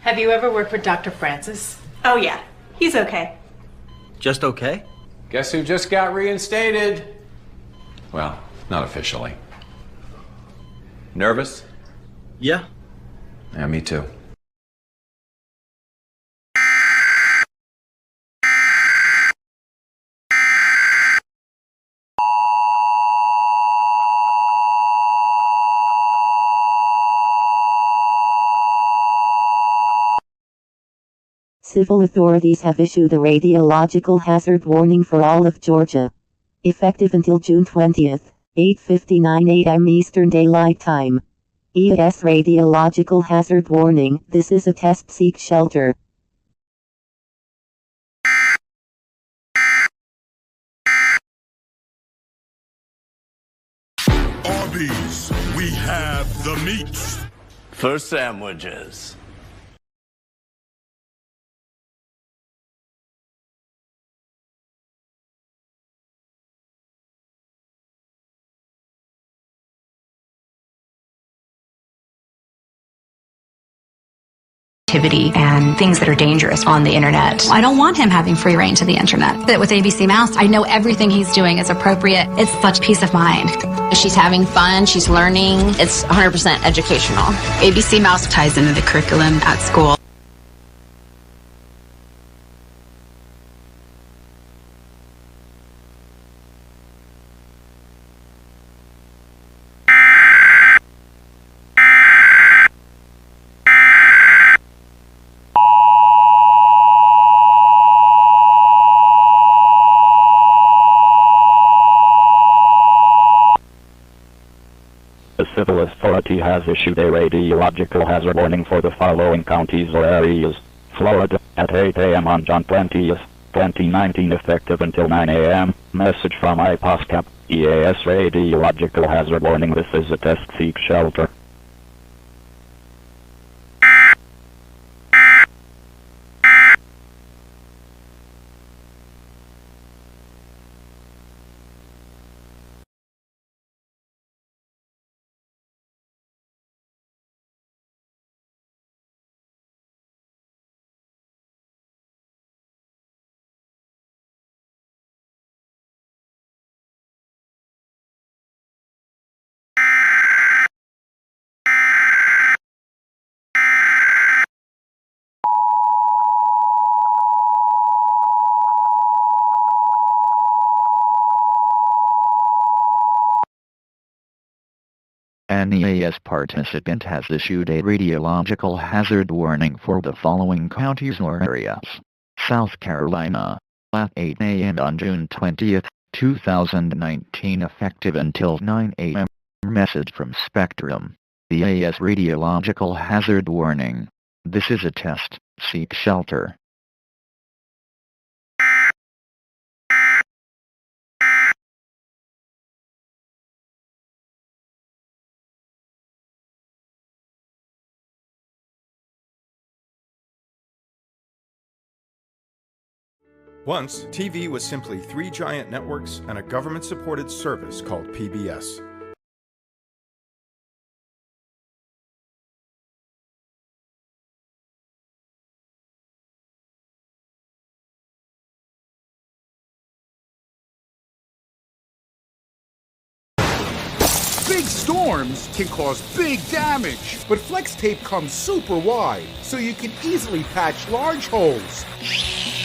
Have you ever worked with Dr. Francis? Oh yeah, he's okay. Just okay? Guess who just got reinstated? Well, not officially. Nervous? Yeah. Yeah, me too. Civil authorities have issued a radiological hazard warning for all of Georgia. Effective until June 20th, 8:59 a.m. Eastern Daylight Time. ES Radiological Hazard Warning. This is a test. Seek shelter. Arby's, we have the meats. For sandwiches. And things that are dangerous on the internet. I don't want him having free reign to the internet. But with ABC Mouse, I know everything he's doing is appropriate. It's such peace of mind. She's having fun, she's learning. It's 100% educational. ABC Mouse ties into the curriculum at school. The civil authority has issued a radiological hazard warning for the following counties or areas. Florida, at 8 a.m. on June 20th, 2019, effective until 9 a.m. Message from IPOSCAP. EAS Radiological Hazard Warning. This is a test. Seek shelter. An EAS participant has issued a radiological hazard warning for the following counties or areas. South Carolina, at 8 a.m. on June 20th, 2019, effective until 9 a.m. Message from Spectrum. The EAS Radiological Hazard Warning. This is a test. Seek shelter. Once, TV was simply 3 giant networks and a government-supported service called PBS. Big storms can cause big damage, but flex tape comes super wide, so you can easily patch large holes.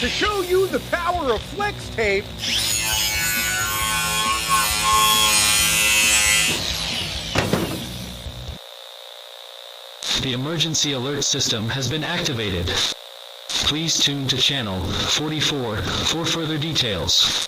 To show you the power of flex tape, the emergency alert system has been activated. Please tune to channel 44 for further details.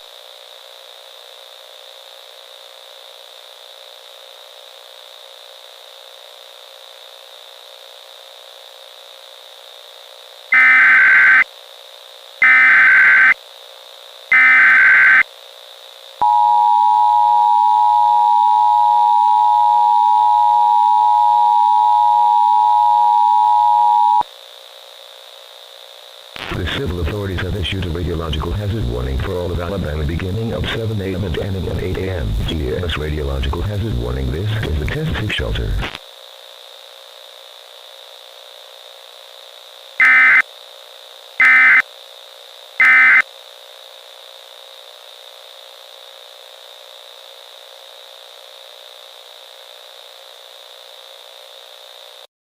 The civil authorities have issued a radiological hazard warning for all of Alabama beginning at 7 a.m. and ending at 8 a.m. GS Radiological Hazard Warning. This is a test. Seek shelter.